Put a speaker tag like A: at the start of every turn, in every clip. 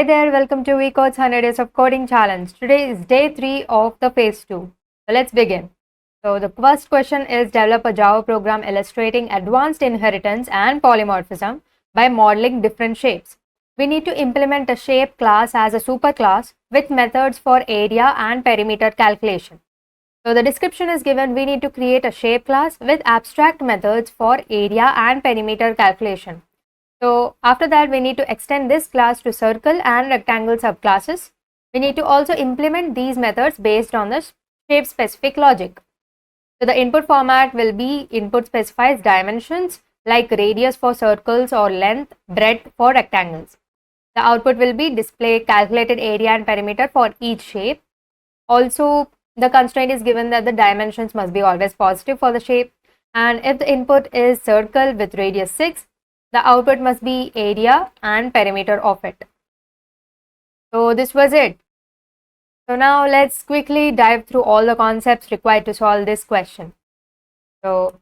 A: Hi there, welcome to WeCode's 100 Days of Coding Challenge. Today is day 3 of the phase 2. So let's begin. So the first question is develop a Java program illustrating advanced inheritance and polymorphism by modeling different shapes. We need to implement a shape class as a superclass with methods for area and perimeter calculation. So the description is given, we need to create a shape class with abstract methods for area and perimeter calculation. So after that, we need to extend this class to circle and rectangle subclasses. We need to also implement these methods based on the shape specific logic. So the input format will be input specifies dimensions like radius for circles or length, breadth for rectangles. The output will be display calculated area and perimeter for each shape. Also, the constraint is given that the dimensions must be always positive for the shape, and if the input is circle with radius 6, the output must be area and perimeter of it. So this was it. So now let's quickly dive through all the concepts required to solve this question. So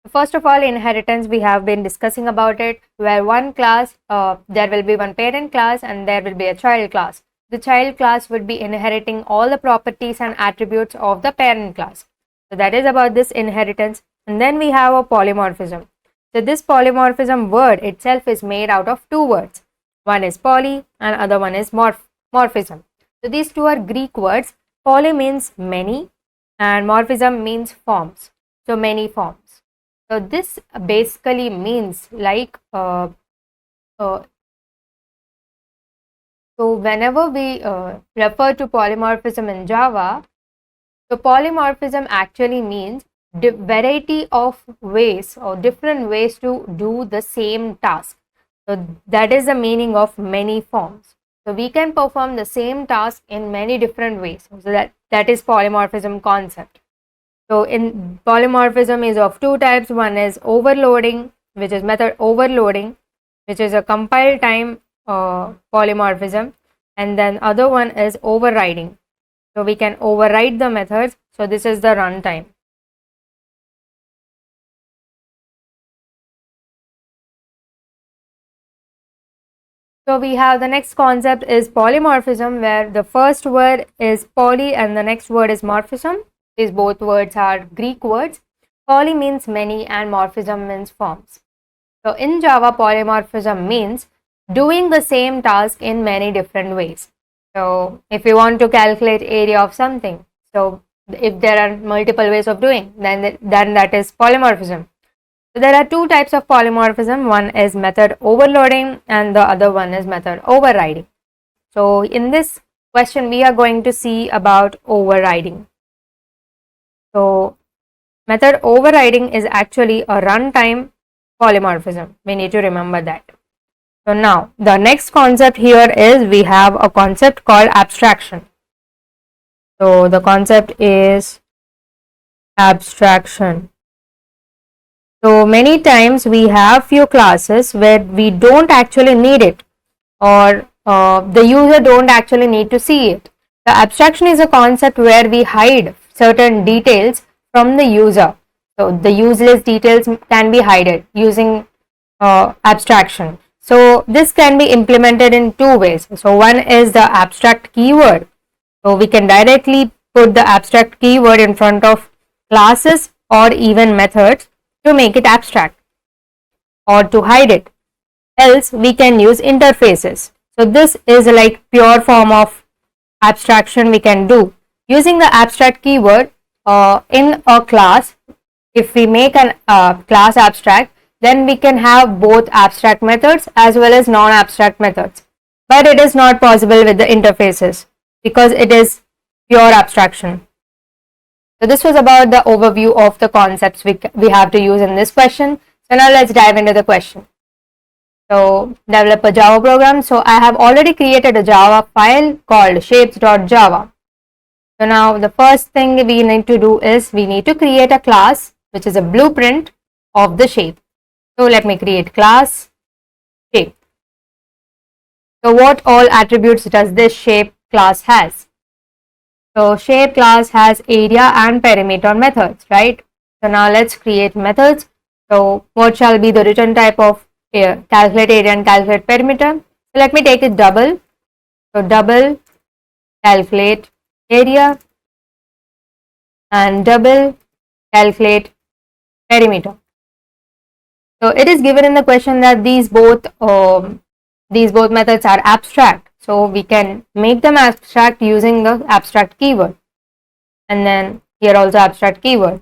A: first of all, inheritance, we have been discussing about it, where one class, there will be one parent class and there will be a child class. The child class would be inheriting all the properties and attributes of the parent class. So that is about this inheritance. And then we have a polymorphism. So this polymorphism word itself is made out of two words. One is poly and other one is morphism. So these two are Greek words. Poly means many and morphism means forms. So many forms. So this basically means like so whenever we refer to polymorphism in Java, so polymorphism actually means variety of ways or different ways to do the same task. So that is the meaning of many forms. So we can perform the same task in many different ways. So that is polymorphism concept. So in polymorphism is of two types. One is overloading, which is method overloading, which is a compile time polymorphism, and then other one is overriding. So we can override the methods. So this is the runtime. So we have the next concept is polymorphism, where the first word is poly and the next word is morphism. These both words are Greek words. Poly means many and morphism means forms. So in Java, polymorphism means doing the same task in many different ways. So if you want to calculate area of something, so if there are multiple ways of doing, then that is polymorphism. So there are two types of polymorphism. One is method overloading and the other one is method overriding. So in this question, we are going to see about overriding. So method overriding is actually a runtime polymorphism. We need to remember that. So now the next concept here is we have a concept called abstraction. So the concept is abstraction. So many times we have few classes where we don't actually need it, or the user don't actually need to see it. The abstraction is a concept where we hide certain details from the user. So the useless details can be hidden using abstraction. So this can be implemented in two ways. So one is the abstract keyword. So we can directly put the abstract keyword in front of classes or even methods to make it abstract or to hide it. Else we can use interfaces. So this is like pure form of abstraction we can do. Using the abstract keyword in a class, if we make an class abstract, then we can have both abstract methods as well as non-abstract methods. But it is not possible with the interfaces because it is pure abstraction. So this was about the overview of the concepts we have to use in this question. So now let's dive into the question. So develop a Java program. So I have already created a Java file called shapes.java. So now the first thing we need to do is we need to create a class which is a blueprint of the shape. So let me create class shape. So what all attributes does this shape class has? So shape class has area and perimeter methods, right? So now let's create methods. So what shall be the return type of calculate area and calculate perimeter? So let me take it double. So double, calculate area, and double, calculate perimeter. So it is given in the question that these both methods are abstract. So we can make them abstract using the abstract keyword, and then here also abstract keyword.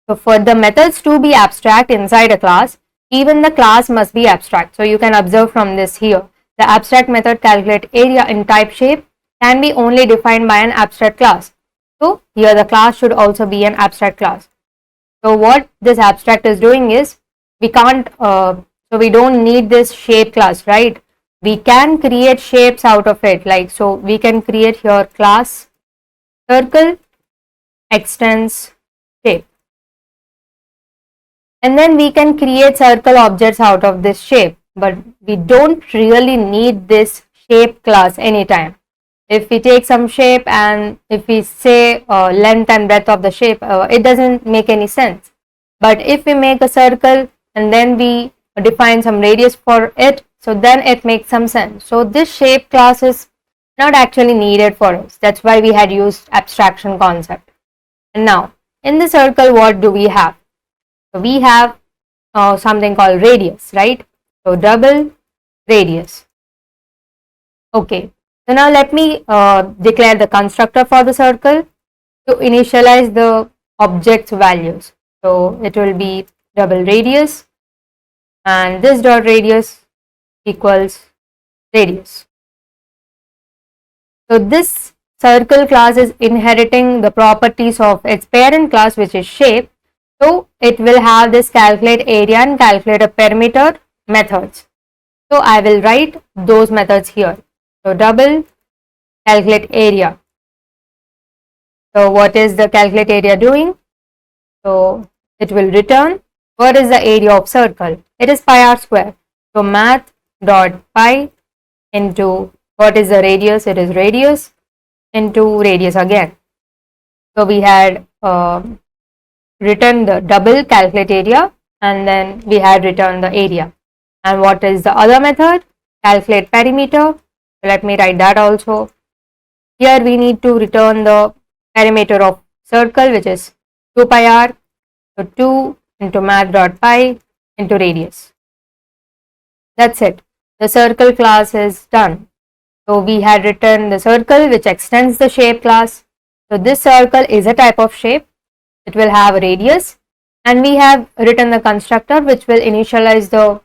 A: So for the methods to be abstract inside a class, even the class must be abstract. So you can observe from this here, the abstract method calculate area in type shape can be only defined by an abstract class. So here the class should also be an abstract class. So what this abstract is doing is, we can't, so we don't need this shape class, right? We can create shapes out of it, like, so we can create here class circle extends shape. And then we can create circle objects out of this shape, but we don't really need this shape class anytime. If we take some shape and if we say length and breadth of the shape, it doesn't make any sense. But if we make a circle and then we define some radius for it, so then it makes some sense. So this shape class is not actually needed for us. That's why we had used abstraction concept. And now in the circle, what do we have? So we have something called radius, right? So double radius. Okay. So now let me declare the constructor for the circle to initialize the object's values. So it will be double radius, and this dot radius equals radius. So this circle class is inheriting the properties of its parent class, which is shape. So it will have this calculate area and calculate a perimeter methods. So I will write those methods here. So double calculate area. So what is the calculate area doing? So it will return what is the area of circle. It is pi r square. So math dot pi into what is the radius? It is radius into radius again. So we had written the double calculate area, and then we had returned the area. And what is the other method? Calculate perimeter. So let me write that also. Here we need to return the perimeter of circle, which is 2 pi r. So 2 into math dot pi into radius. That's it. The circle class is done. So we had written the circle which extends the shape class. So this circle is a type of shape. It will have a radius, and we have written the constructor which will initialize the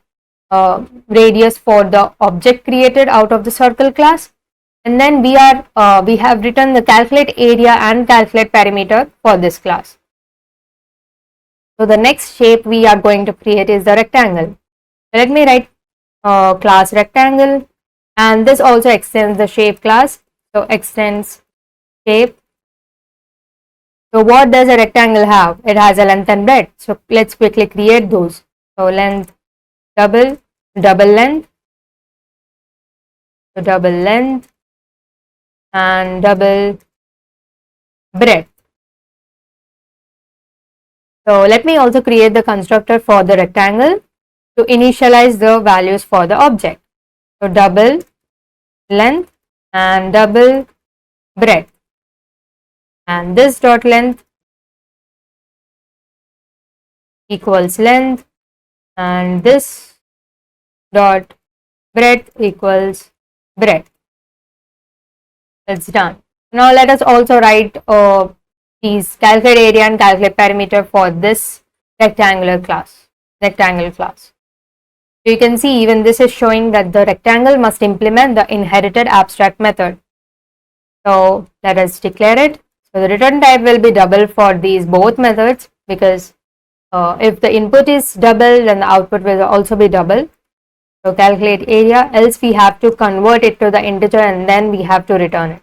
A: radius for the object created out of the circle class. And then we have written the calculate area and calculate perimeter for this class. So the next shape we are going to create is the rectangle. Let me write class rectangle, and this also extends the shape class. So extends shape. So what does a rectangle have? It has a length and breadth. So let's quickly create those. So length double length, so double length and double breadth. So let me also create the constructor for the rectangle to initialize the values for the object. So double length and double breadth, and this dot length equals length, and this dot breadth equals breadth. It's done. Now let us also write these calculate area and calculate perimeter for this rectangle class. So you can see even this is showing that the rectangle must implement the inherited abstract method. So let us declare it. So the return type will be double for these both methods, because if the input is double, then the output will also be double. So calculate area, else we have to convert it to the integer and then we have to return it.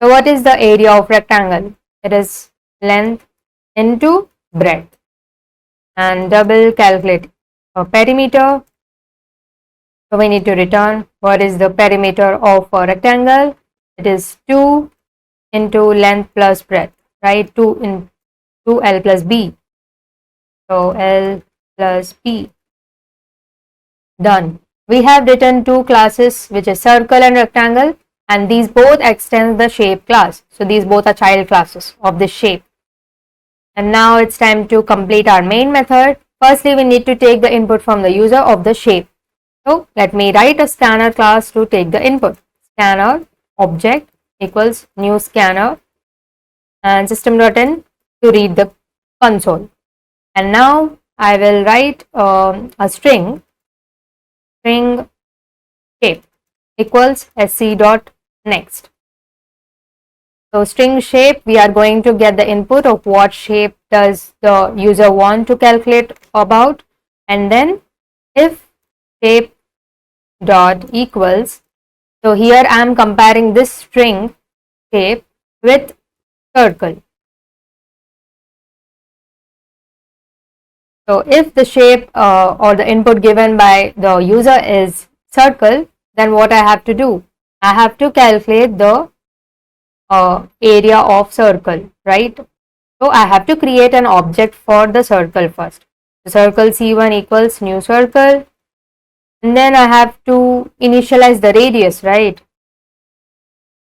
A: So what is the area of rectangle? It is length into breadth, and double calculate perimeter. So we need to return what is the perimeter of a rectangle. It is 2 into length plus breadth, right? 2 into L plus B. So L plus B. Done. We have written two classes, which is circle and rectangle, and these both extend the shape class. So these both are child classes of this shape. And now it's time to complete our main method. Firstly, we need to take the input from the user of the shape. So let me write a scanner class to take the input. Scanner object equals new scanner and system.in to read the console. And now I will write a string shape equals sc.next. So string shape, we are going to get the input of what shape does the user want to calculate about, and then if shape dot equals, so here I am comparing this string shape with circle. So if the shape or the input given by the user is circle, then what I have to do? I have to calculate the area of circle, right? So I have to create an object for the circle first. The circle C1 equals new circle, and then I have to initialize the radius, right?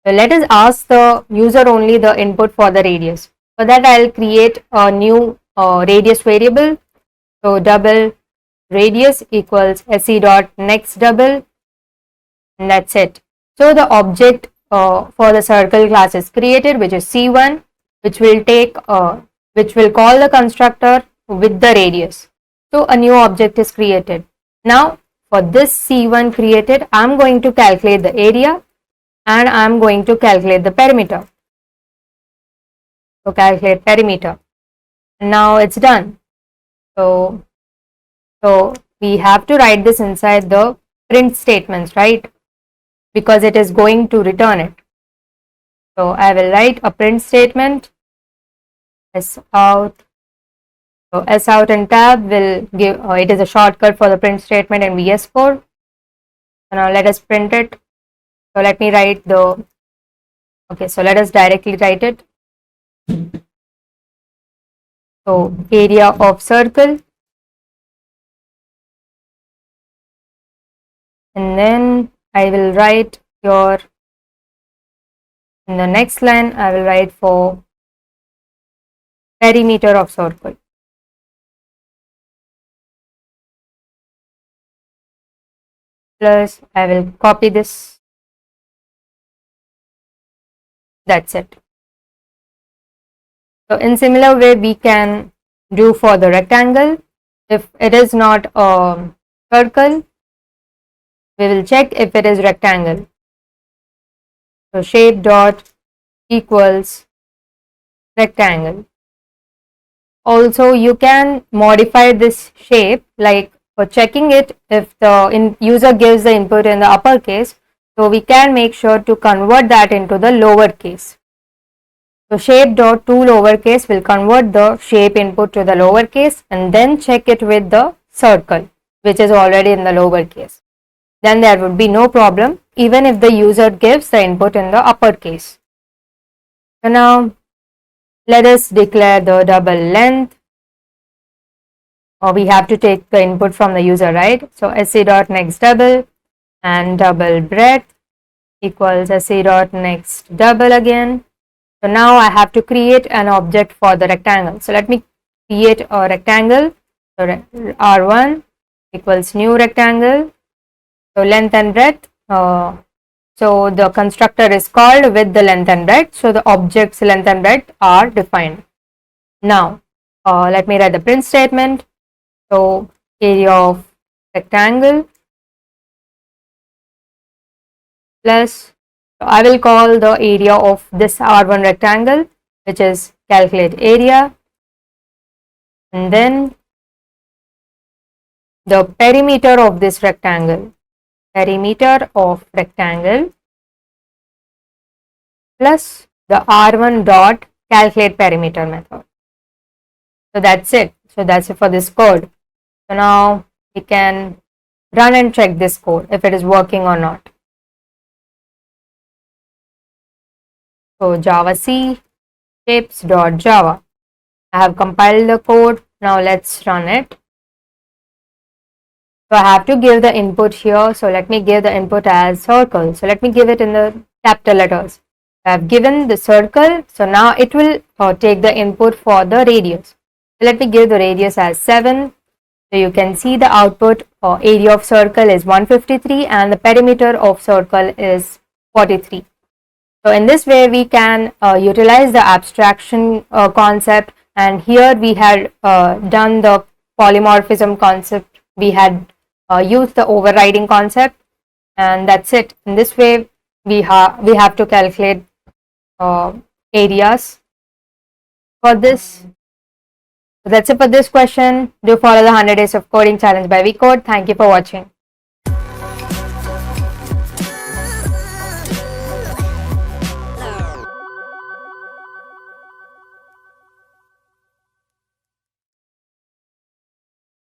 A: So let us ask the user only the input for the radius. For that, I'll create a new radius variable. So double radius equals sc dot next double, and that's it. So the object for the circle class is created, which is C1, which will which will call the constructor with the radius. So a new object is created. Now for this C1 created, I'm going to calculate the area and I'm going to calculate the perimeter. So calculate perimeter. Now it's done. So we have to write this inside the print statements, right? Because it is going to return it. So I will write a print statement s out. So s out and tab will give it is a shortcut for the print statement in VS Code. So now let us print it. So let me write the so let us directly write it. So area of circle, and then I will write in the next line I will write for perimeter of circle. Plus I will copy this. That's it. So in similar way we can do for the rectangle. If it is not a circle, we will check if it is rectangle. So shape dot equals rectangle. Also you can modify this shape, like for checking it, if the user gives the input in the uppercase, so we can make sure to convert that into the lowercase. So shape dot to lowercase will convert the shape input to the lowercase and then check it with the circle, which is already in the lowercase. Then there would be no problem even if the user gives the input in the uppercase. So now let us declare the double length. Or we have to take the input from the user, right? So sc dot next double and double breadth equals sc dot next double again. So now I have to create an object for the rectangle. So let me create a rectangle. So R1 equals new rectangle. So length and breadth. So the constructor is called with the length and breadth. So the object's length and breadth are defined. Now let me write the print statement. So area of rectangle plus, so I will call the area of this R1 rectangle, which is calculate area, and then the perimeter of this rectangle, perimeter of rectangle plus the R1 dot calculate perimeter method. So that's it. So that's it for this code. So now we can run and check this code if it is working or not. So Java C shapes.java. I have compiled the code. Now let's run it. So I have to give the input here. So let me give the input as circle. So let me give it in the capital letters. I have given the circle. So now it will take the input for the radius. So let me give the radius as 7. So you can see the output area of circle is 153 and the perimeter of circle is 43. So in this way we can utilize the abstraction concept, and here we had done the polymorphism concept. We had used the overriding concept, and that's it. In this way we have to calculate areas for this. So that's it for this question. Do follow the 100 days of coding challenge by VCode. Thank you for watching.